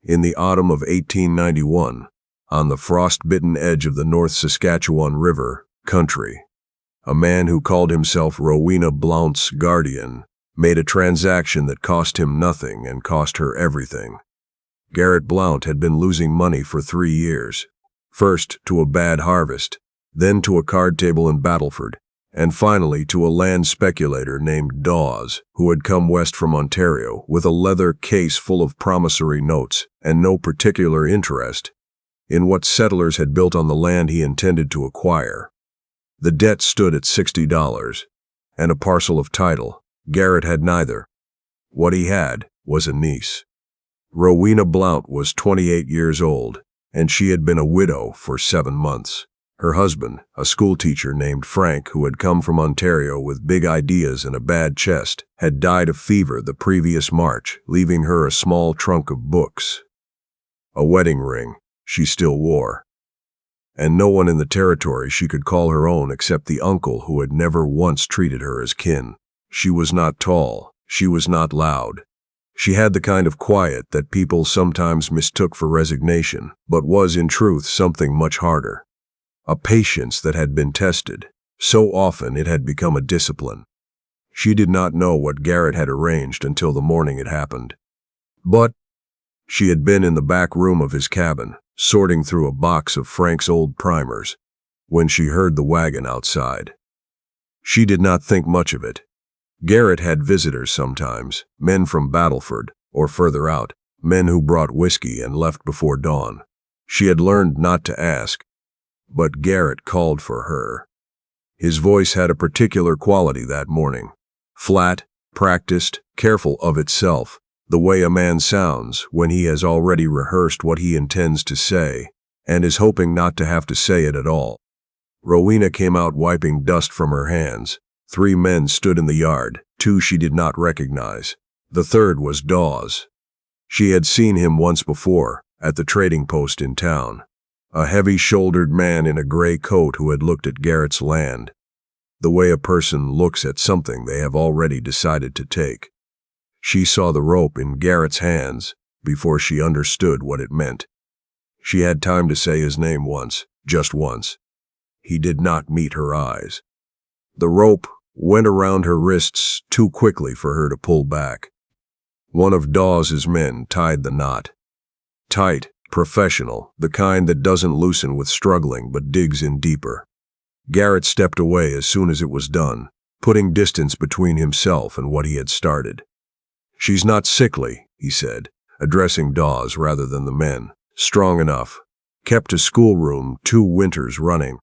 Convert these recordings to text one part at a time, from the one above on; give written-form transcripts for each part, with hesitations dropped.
In the autumn of 1891, on the frost-bitten edge of the North Saskatchewan River country, a man who called himself Rowena Blount's guardian made a transaction that cost him nothing and cost her everything. Garrett Blount had been losing money for 3 years, first to a bad harvest, then to a card table in Battleford, and finally to a land speculator named Dawes, who had come west from Ontario with a leather case full of promissory notes and no particular interest in what settlers had built on the land he intended to acquire. The debt stood at $60, and a parcel of title. Garrett had neither. What he had was a niece. Rowena Blount was 28 years old, and she had been a widow for 7 months. Her husband, a schoolteacher named Frank who had come from Ontario with big ideas and a bad chest, had died of fever the previous March, leaving her a small trunk of books. A wedding ring she still wore, and no one in the territory she could call her own except the uncle who had never once treated her as kin. She was not tall, she was not loud. She had the kind of quiet that people sometimes mistook for resignation, but was in truth something much harder. A patience that had been tested. So often it had become a discipline. She did not know what Garrett had arranged until the morning it happened. But she had been in the back room of his cabin, sorting through a box of Frank's old primers, when she heard the wagon outside. She did not think much of it. Garrett had visitors sometimes, men from Battleford, or further out, men who brought whiskey and left before dawn. She had learned not to ask, but Garrett called for her. His voice had a particular quality that morning. Flat, practiced, careful of itself, the way a man sounds when he has already rehearsed what he intends to say, and is hoping not to have to say it at all. Rowena came out wiping dust from her hands. 3 men stood in the yard, 2 she did not recognize. The third was Dawes. She had seen him once before, at the trading post in town. A heavy-shouldered man in a gray coat who had looked at Garrett's land, the way a person looks at something they have already decided to take. She saw the rope in Garrett's hands before she understood what it meant. She had time to say his name once, just once. He did not meet her eyes. The rope went around her wrists too quickly for her to pull back. One of Dawes's men tied the knot. Tight, professional, the kind that doesn't loosen with struggling but digs in deeper. Garrett stepped away as soon as it was done, putting distance between himself and what he had started. "She's not sickly," he said, addressing Dawes rather than the men. "Strong enough. Kept to schoolroom 2 winters running."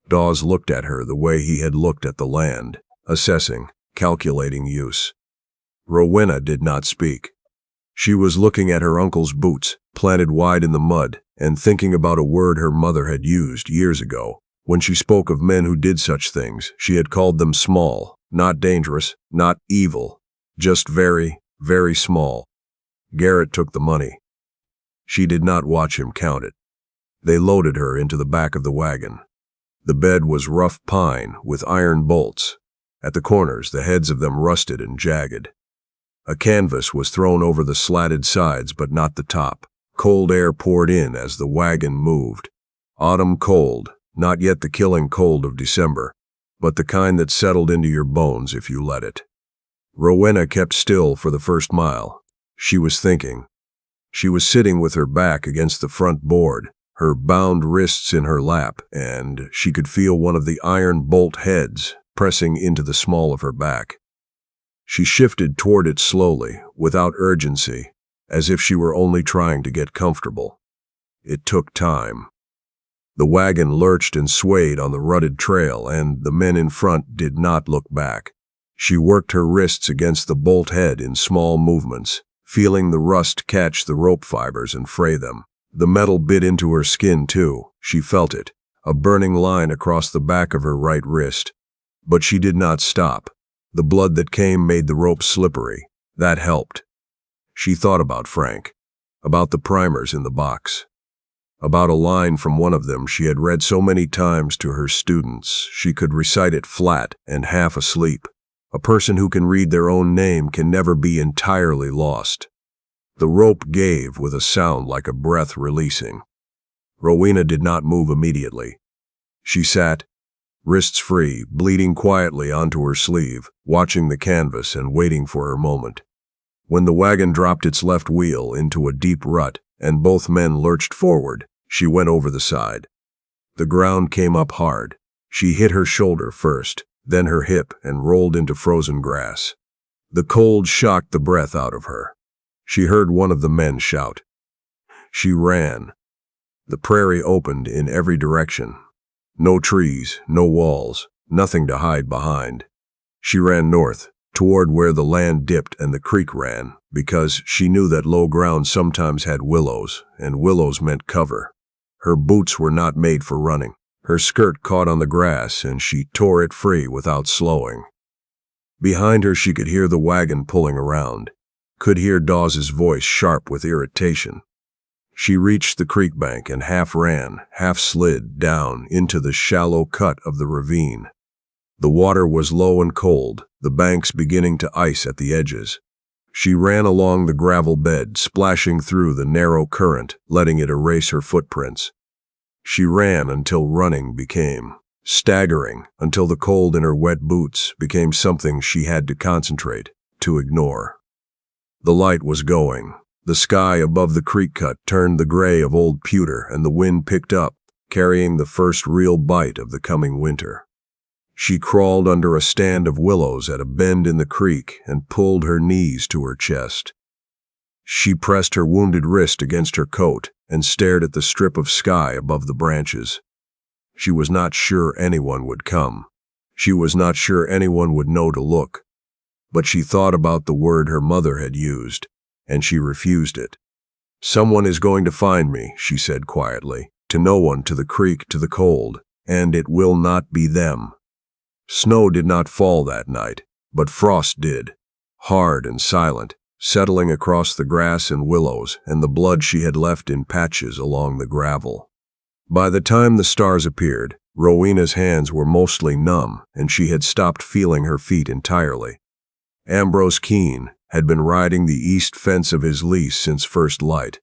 Dawes looked at her the way he had looked at the land, assessing, calculating use. Rowena did not speak. She was looking at her uncle's boots, planted wide in the mud, and thinking about a word her mother had used years ago. When she spoke of men who did such things, she had called them small, not dangerous, not evil, just very, very small. Garrett took the money. She did not watch him count it. They loaded her into the back of the wagon. The bed was rough pine with iron bolts. At the corners, the heads of them rusted and jagged. A canvas was thrown over the slatted sides, but not the top. Cold air poured in as the wagon moved. Autumn cold, not yet the killing cold of December, but the kind that settled into your bones if you let it. Rowena kept still for the first mile. She was thinking. She was sitting with her back against the front board, her bound wrists in her lap, and she could feel one of the iron bolt heads pressing into the small of her back. She shifted toward it slowly, without urgency, as if she were only trying to get comfortable. It took time. The wagon lurched and swayed on the rutted trail, and the men in front did not look back. She worked her wrists against the bolt head in small movements, feeling the rust catch the rope fibers and fray them. The metal bit into her skin too. She felt it, a burning line across the back of her right wrist. But she did not stop. The blood that came made the rope slippery. That helped. She thought about Frank, about the primers in the box, about a line from one of them she had read so many times to her students she could recite it flat and half asleep. A person who can read their own name can never be entirely lost. The rope gave with a sound like a breath releasing. Rowena did not move immediately. She sat, wrists free, bleeding quietly onto her sleeve, watching the canvas and waiting for her moment. When the wagon dropped its left wheel into a deep rut and both men lurched forward, she went over the side. The ground came up hard. She hit her shoulder first, then her hip, and rolled into frozen grass. The cold shocked the breath out of her. She heard one of the men shout. She ran. The prairie opened in every direction. No trees, no walls, nothing to hide behind. She ran north, toward where the land dipped and the creek ran, because she knew that low ground sometimes had willows, and willows meant cover. Her boots were not made for running. Her skirt caught on the grass, and she tore it free without slowing. Behind her she could hear the wagon pulling around, could hear Dawes's voice sharp with irritation. She reached the creek bank and half ran, half slid down into the shallow cut of the ravine. The water was low and cold, the banks beginning to ice at the edges. She ran along the gravel bed, splashing through the narrow current, letting it erase her footprints. She ran until running became staggering, until the cold in her wet boots became something she had to concentrate, to ignore. The light was going. The sky above the creek cut turned the gray of old pewter, and the wind picked up, carrying the first real bite of the coming winter. She crawled under a stand of willows at a bend in the creek and pulled her knees to her chest. She pressed her wounded wrist against her coat and stared at the strip of sky above the branches. She was not sure anyone would come. She was not sure anyone would know to look. But she thought about the word her mother had used, and she refused it. "Someone is going to find me," she said quietly, "to no one, to the creek, to the cold, and it will not be them." Snow did not fall that night, but frost did, hard and silent, settling across the grass and willows and the blood she had left in patches along the gravel. By the time the stars appeared, Rowena's hands were mostly numb, and she had stopped feeling her feet entirely. Ambrose Keene had been riding the east fence of his lease since first light.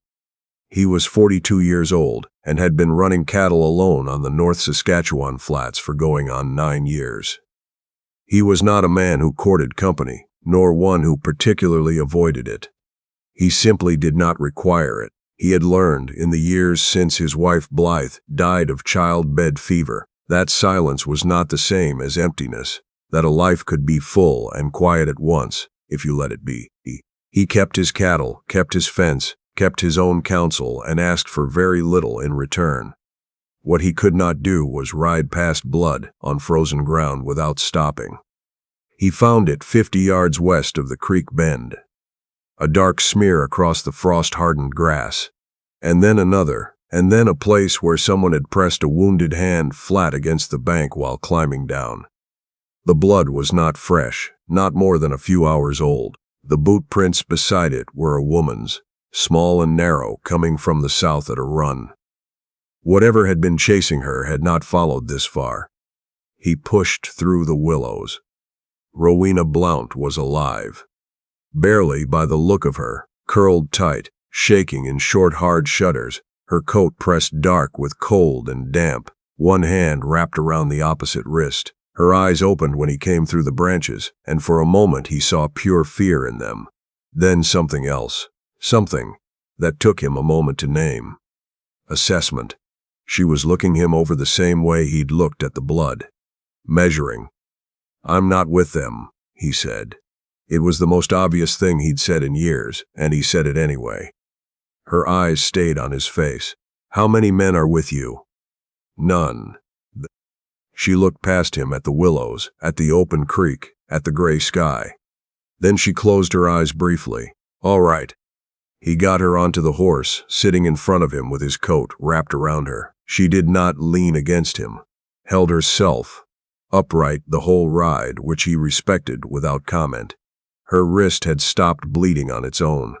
He was 42 years old and had been running cattle alone on the North Saskatchewan flats for going on 9 years. He was not a man who courted company, nor one who particularly avoided it. He simply did not require it. He had learned, in the years since his wife Blythe died of childbed fever, that silence was not the same as emptiness, that a life could be full and quiet at once, if you let it be. He kept his cattle, kept his fence, kept his own counsel, and asked for very little in return. What he could not do was ride past blood on frozen ground without stopping. He found it 50 yards west of the creek bend. A dark smear across the frost-hardened grass, and then another, and then a place where someone had pressed a wounded hand flat against the bank while climbing down. The blood was not fresh, not more than a few hours old. The boot prints beside it were a woman's, small and narrow, coming from the south at a run. Whatever had been chasing her had not followed this far. He pushed through the willows. Rowena Blount was alive. Barely, by the look of her, curled tight, shaking in short hard shudders, her coat pressed dark with cold and damp, one hand wrapped around the opposite wrist. Her eyes opened when he came through the branches, and for a moment he saw pure fear in them. Then something else, something that took him a moment to name. Assessment. She was looking him over the same way he'd looked at the blood. Measuring. "I'm not with them," he said. It was the most obvious thing he'd said in years, and he said it anyway. Her eyes stayed on his face. "How many men are with you?" "None." She looked past him at the willows, at the open creek, at the gray sky. Then she closed her eyes briefly. "All right." He got her onto the horse, sitting in front of him with his coat wrapped around her. She did not lean against him, held herself upright the whole ride, which he respected without comment. Her wrist had stopped bleeding on its own.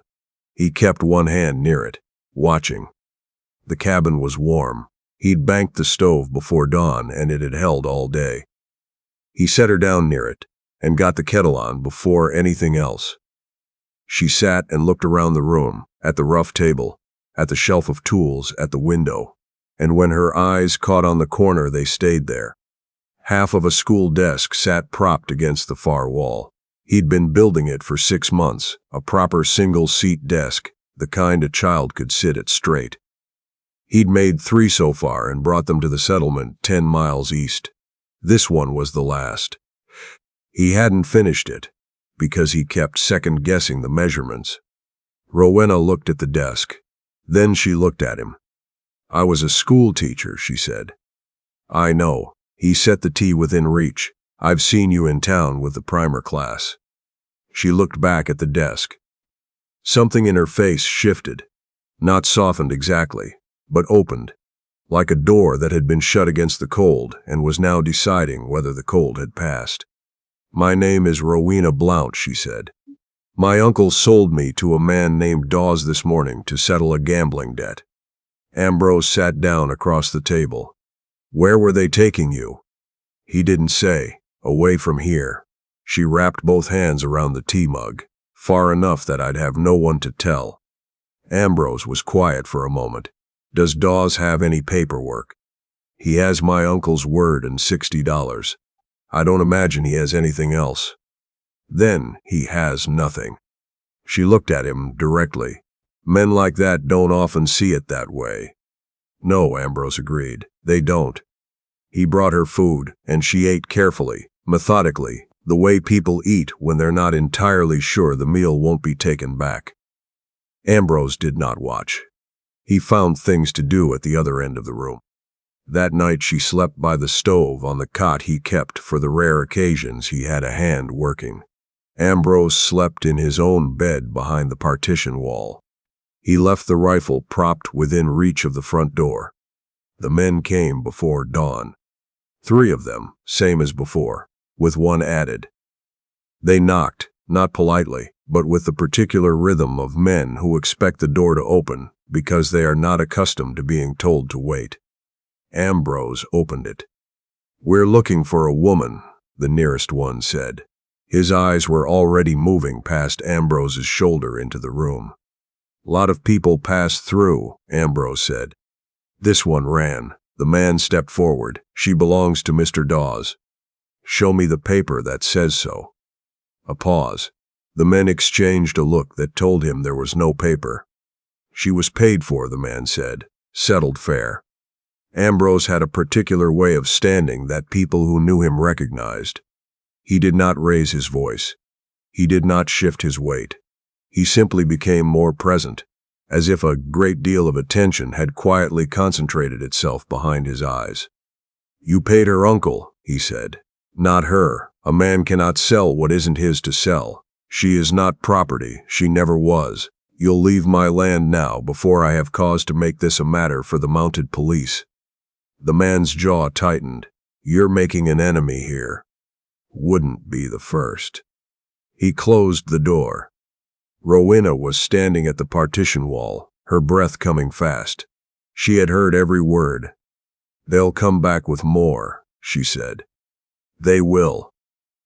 He kept one hand near it, watching. The cabin was warm. He'd banked the stove before dawn, and it had held all day. He set her down near it, and got the kettle on before anything else. She sat and looked around the room, at the rough table, at the shelf of tools, at the window. And when her eyes caught on the corner, they stayed there. Half of a school desk sat propped against the far wall. He'd been building it for 6 months, a proper single-seat desk, the kind a child could sit at straight. He'd made 3 so far and brought them to the settlement 10 miles east. This one was the last. He hadn't finished it, because he kept second-guessing the measurements. Rowena looked at the desk. Then she looked at him. "I was a school teacher," she said. "I know." He set the tea within reach. "I've seen you in town with the primer class." She looked back at the desk. Something in her face shifted. Not softened exactly, but opened, like a door that had been shut against the cold and was now deciding whether the cold had passed. "My name is Rowena Blount," she said. "My uncle sold me to a man named Dawes this morning to settle a gambling debt." Ambrose sat down across the table. "Where were they taking you?" "He didn't say. Away from here." She wrapped both hands around the tea mug, far enough that I'd have no one to tell. Ambrose was quiet for a moment. "Does Dawes have any paperwork?" "He has my uncle's word and $60. I don't imagine he has anything else." "Then he has nothing." She looked at him directly. "Men like that don't often see it that way." "No," Ambrose agreed. "They don't." He brought her food, and she ate carefully, methodically, the way people eat when they're not entirely sure the meal won't be taken back. Ambrose did not watch. He found things to do at the other end of the room. That night she slept by the stove on the cot he kept for the rare occasions he had a hand working. Ambrose slept in his own bed behind the partition wall. He left the rifle propped within reach of the front door. The men came before dawn. 3 of them, same as before, with one added. They knocked, not politely, but with the particular rhythm of men who expect the door to open because they are not accustomed to being told to wait. Ambrose opened it. "We're looking for a woman," the nearest one said. His eyes were already moving past Ambrose's shoulder into the room. "Lot of people pass through," Ambrose said. This one ran. The man stepped forward. "She belongs to Mr. Dawes." "Show me the paper that says so." A pause. The men exchanged a look that told him there was no paper. "She was paid for," the man said. "Settled fair." Ambrose had a particular way of standing that people who knew him recognized. He did not raise his voice. He did not shift his weight. He simply became more present, as if a great deal of attention had quietly concentrated itself behind his eyes. "You paid her uncle," he said. "Not her. A man cannot sell what isn't his to sell. She is not property. She never was. You'll leave my land now before I have cause to make this a matter for the mounted police." The man's jaw tightened. "You're making an enemy here." "Wouldn't be the first." He closed the door. Rowena was standing at the partition wall, her breath coming fast. She had heard every word. "They'll come back with more," she said. "They will."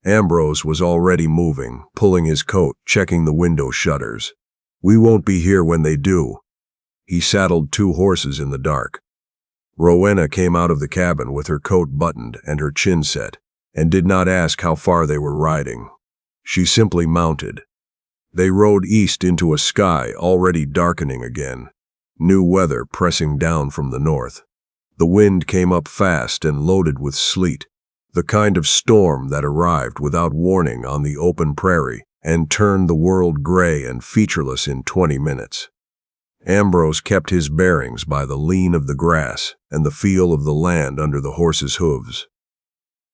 Ambrose was already moving, pulling his coat, checking the window shutters. "We won't be here when they do." He saddled 2 horses in the dark. Rowena came out of the cabin with her coat buttoned and her chin set, and did not ask how far they were riding. She simply mounted. They rode east into a sky already darkening again, new weather pressing down from the north. The wind came up fast and loaded with sleet, the kind of storm that arrived without warning on the open prairie and turned the world gray and featureless in 20 minutes. Ambrose kept his bearings by the lean of the grass and the feel of the land under the horses' hooves.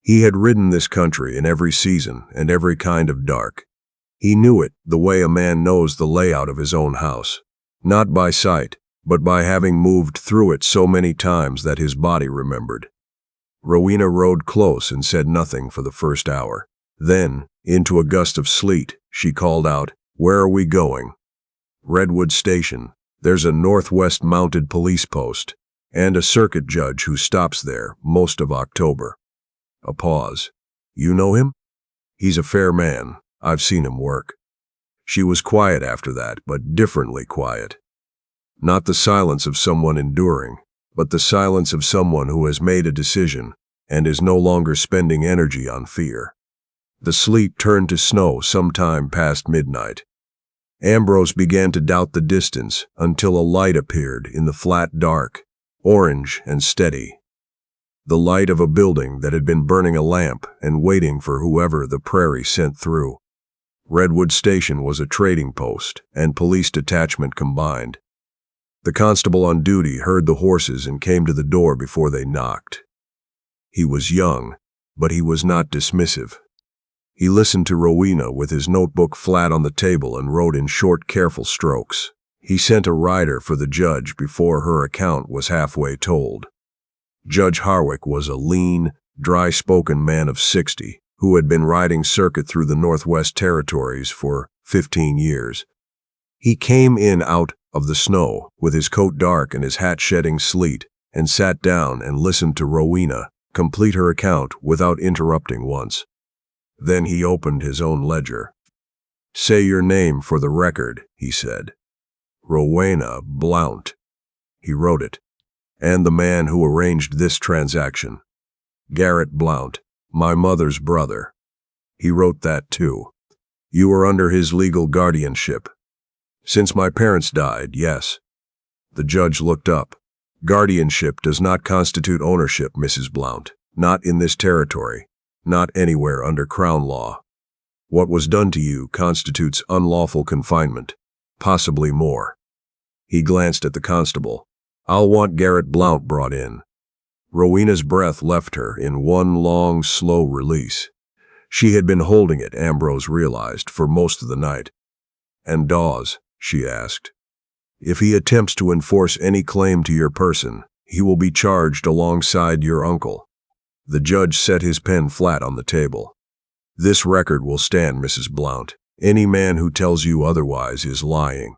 He had ridden this country in every season and every kind of dark. He knew it the way a man knows the layout of his own house, not by sight, but by having moved through it so many times that his body remembered. Rowena rode close and said nothing for the first hour. Then, into a gust of sleet, she called out, "Where are we going?" "Redwood Station. There's a Northwest Mounted Police post, and a circuit judge who stops there most of October." A pause. "You know him?" "He's a fair man. I've seen him work." She was quiet after that, but differently quiet. Not the silence of someone enduring, but the silence of someone who has made a decision and is no longer spending energy on fear. The sleet turned to snow sometime past midnight. Ambrose began to doubt the distance until a light appeared in the flat dark, orange and steady. The light of a building that had been burning a lamp and waiting for whoever the Prairie sent through. Redwood Station was a trading post and police detachment combined. The constable on duty heard the horses and came to the door before they knocked. He was young, but he was not dismissive. He listened to Rowena with his notebook flat on the table and wrote in short, careful strokes. He sent a rider for the judge before her account was halfway told. Judge Harwick was a lean, dry-spoken man of 60 who had been riding circuit through the Northwest Territories for 15 years. He came in out of the snow with his coat dark and his hat shedding sleet and sat down and listened to Rowena complete her account without interrupting once. Then he opened his own ledger. "Say your name for the record," he said. "Rowena Blount." He wrote it. "And the man who arranged this transaction. Garrett Blount, my mother's brother." He wrote that too. "You are under his legal guardianship." "Since my parents died, yes." The judge looked up. "Guardianship does not constitute ownership, Mrs. Blount. Not in this territory. Not anywhere under Crown law. What was done to you constitutes unlawful confinement, possibly more." He glanced at the constable. "I'll want Garrett Blount brought in." Rowena's breath left her in one long, slow release. She had been holding it, Ambrose realized, for most of the night. "And Dawes," she asked. "If he attempts to enforce any claim to your person, he will be charged alongside your uncle." The judge set his pen flat on the table. "This record will stand, Mrs. Blount. Any man who tells you otherwise is lying."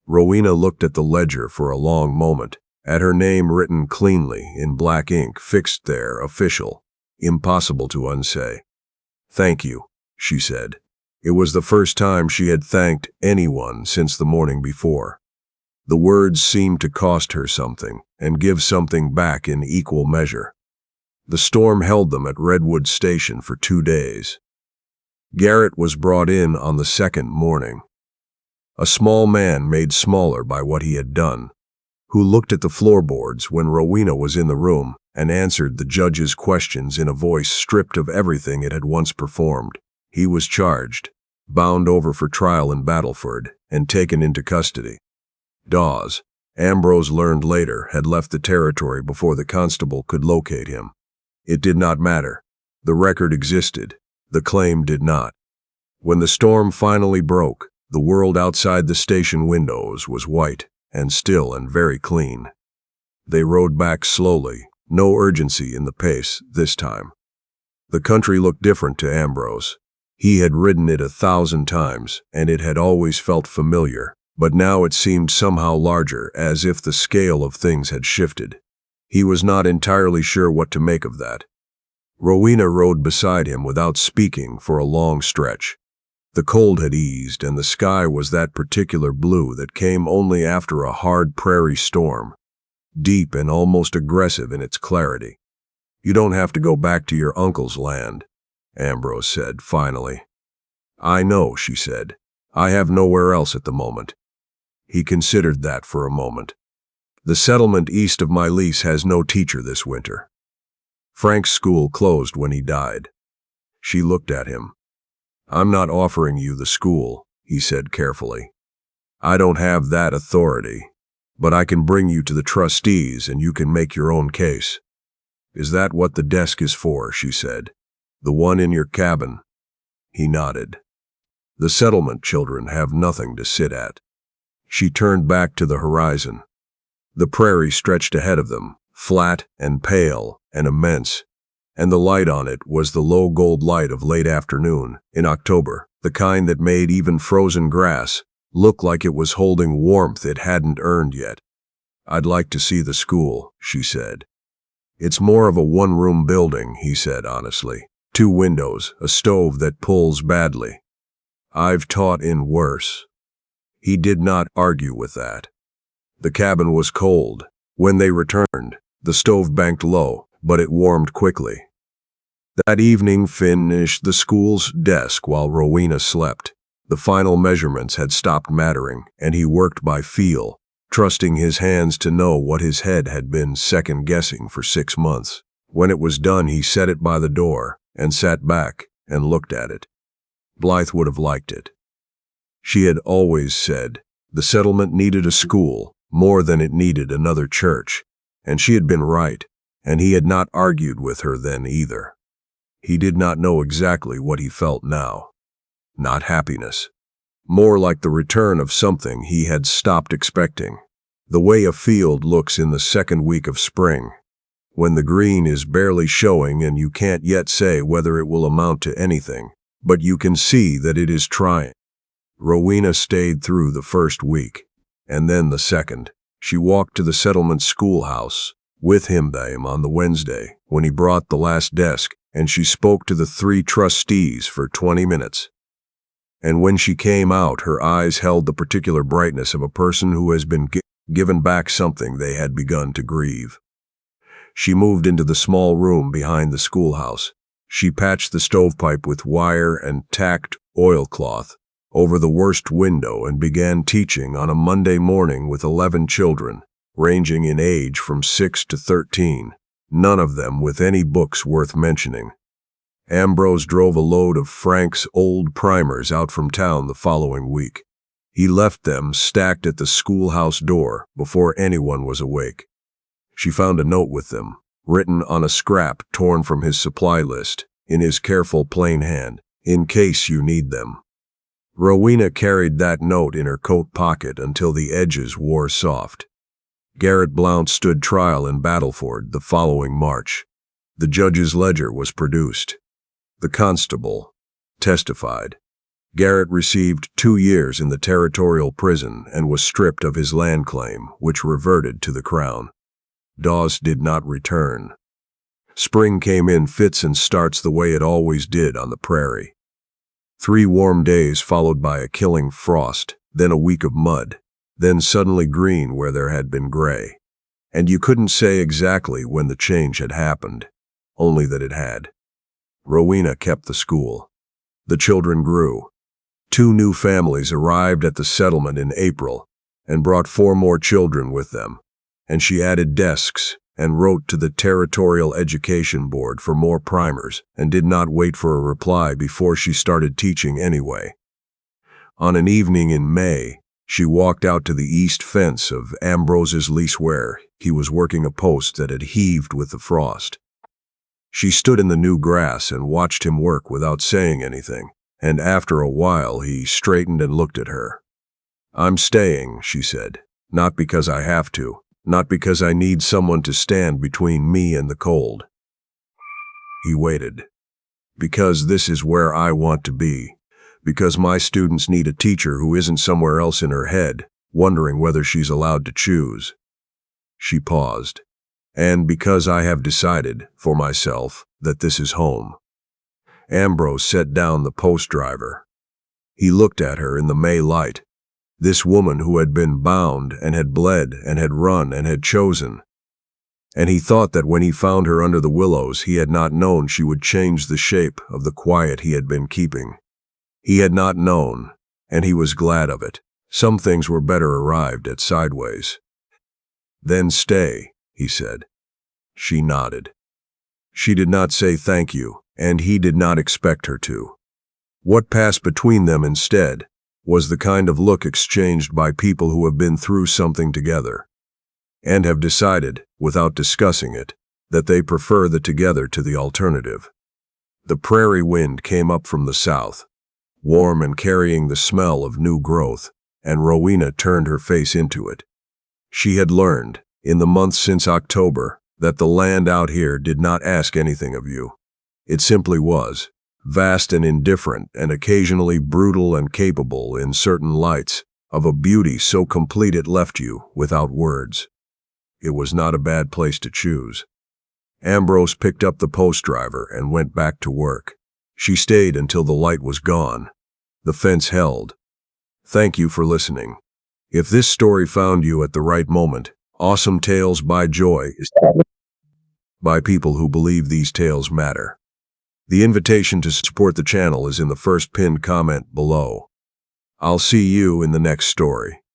Rowena looked at the ledger for a long moment, at her name written cleanly in black ink fixed there, official, impossible to unsay. "Thank you," she said. It was the first time she had thanked anyone since the morning before. The words seemed to cost her something and give something back in equal measure. The storm held them at Redwood Station for 2 days. Garrett was brought in on the second morning. A small man made smaller by what he had done, who looked at the floorboards when Rowena was in the room and answered the judge's questions in a voice stripped of everything it had once performed. He was charged, bound over for trial in Battleford, and taken into custody. Dawes, Ambrose learned later, had left the territory before the constable could locate him. It did not matter. The record existed. The claim did not. When the storm finally broke, the world outside the station windows was white and still and very clean. They rode back slowly, no urgency in the pace this time. The country looked different to Ambrose. He had ridden it 1,000 times, and it had always felt familiar, but now it seemed somehow larger, as if the scale of things had shifted. He was not entirely sure what to make of that. Rowena rode beside him without speaking for a long stretch. The cold had eased, and the sky was that particular blue that came only after a hard prairie storm, deep and almost aggressive in its clarity. "You don't have to go back to your uncle's land," Ambrose said finally. "I know," she said. "I have nowhere else at the moment." He considered that for a moment. "The settlement east of my lease has no teacher this winter. Frank's school closed when he died." She looked at him. "I'm not offering you the school," he said carefully. "I don't have that authority, but I can bring you to the trustees and you can make your own case." "Is that what the desk is for?" she said. "The one in your cabin?" He nodded. "The settlement children have nothing to sit at." She turned back to the horizon. The prairie stretched ahead of them, flat and pale and immense, and the light on it was the low gold light of late afternoon in October, the kind that made even frozen grass look like it was holding warmth it hadn't earned yet. "I'd like to see the school," she said. "It's more of a one-room building," he said honestly. 2 windows, a stove that pulls badly." I've taught in worse." He did not argue with that. The cabin was cold. When they returned, the stove banked low, but it warmed quickly. That evening finished the school's desk while Rowena slept. The final measurements had stopped mattering, and he worked by feel, trusting his hands to know what his head had been second-guessing for 6 months. When it was done, he set it by the door and sat back and looked at it. Blythe would have liked it. She had always said the settlement needed a school more than it needed another church, and she had been right, and he had not argued with her then either. He did not know exactly what he felt now. Not happiness. More like the return of something he had stopped expecting. The way a field looks in the second week of spring, when the green is barely showing and you can't yet say whether it will amount to anything, but you can see that it is trying. Rowena stayed through the first week, and then the second. She walked to the settlement schoolhouse with him on the Wednesday when he brought the last desk, and she spoke to the 3 trustees for 20 minutes. And when she came out, her eyes held the particular brightness of a person who has been given back something they had begun to grieve. She moved into the small room behind the schoolhouse. She patched the stovepipe with wire and tacked oilcloth over the worst window and began teaching on a Monday morning with 11 children, ranging in age from 6 to 13, none of them with any books worth mentioning. Ambrose drove a load of Frank's old primers out from town the following week. He left them stacked at the schoolhouse door before anyone was awake. She found a note with them, written on a scrap torn from his supply list, in his careful plain hand, "In case you need them." Rowena carried that note in her coat pocket until the edges wore soft. Garrett Blount stood trial in Battleford the following March. The judge's ledger was produced. The constable testified. Garrett received 2 years in the territorial prison and was stripped of his land claim, which reverted to the Crown. Dawes did not return. Spring came in fits and starts the way it always did on the prairie. 3 warm days followed by a killing frost, then a week of mud, then suddenly green where there had been gray. And you couldn't say exactly when the change had happened, only that it had. Rowena kept the school. The children grew. 2 new families arrived at the settlement in April and brought 4 more children with them, and she added desks and wrote to the Territorial Education Board for more primers and did not wait for a reply before she started teaching anyway. On an evening in May, she walked out to the east fence of Ambrose's lease where he was working a post that had heaved with the frost. She stood in the new grass and watched him work without saying anything, and after a while he straightened and looked at her. "I'm staying," she said, "not because I have to. Not because I need someone to stand between me and the cold." He waited. "Because this is where I want to be. Because my students need a teacher who isn't somewhere else in her head, wondering whether she's allowed to choose." She paused. "And because I have decided, for myself, that this is home." Ambrose set down the post driver. He looked at her in the May light. This woman who had been bound and had bled and had run and had chosen. And he thought that when he found her under the willows, he had not known she would change the shape of the quiet he had been keeping. He had not known, and he was glad of it. Some things were better arrived at sideways. "Then stay," he said. She nodded. She did not say thank you, and he did not expect her to. What passed between them instead was the kind of look exchanged by people who have been through something together, and have decided, without discussing it, that they prefer the together to the alternative. The prairie wind came up from the south, warm and carrying the smell of new growth, and Rowena turned her face into it. She had learned, in the months since October, that the land out here did not ask anything of you. It simply was. Vast and indifferent, and occasionally brutal and capable in certain lights, of a beauty so complete it left you without words. It was not a bad place to choose. Ambrose picked up the post driver and went back to work. She stayed until the light was gone. The fence held. Thank you for listening. If this story found you at the right moment, Awesome Tales by Joy is by people who believe these tales matter. The invitation to support the channel is in the first pinned comment below. I'll see you in the next story.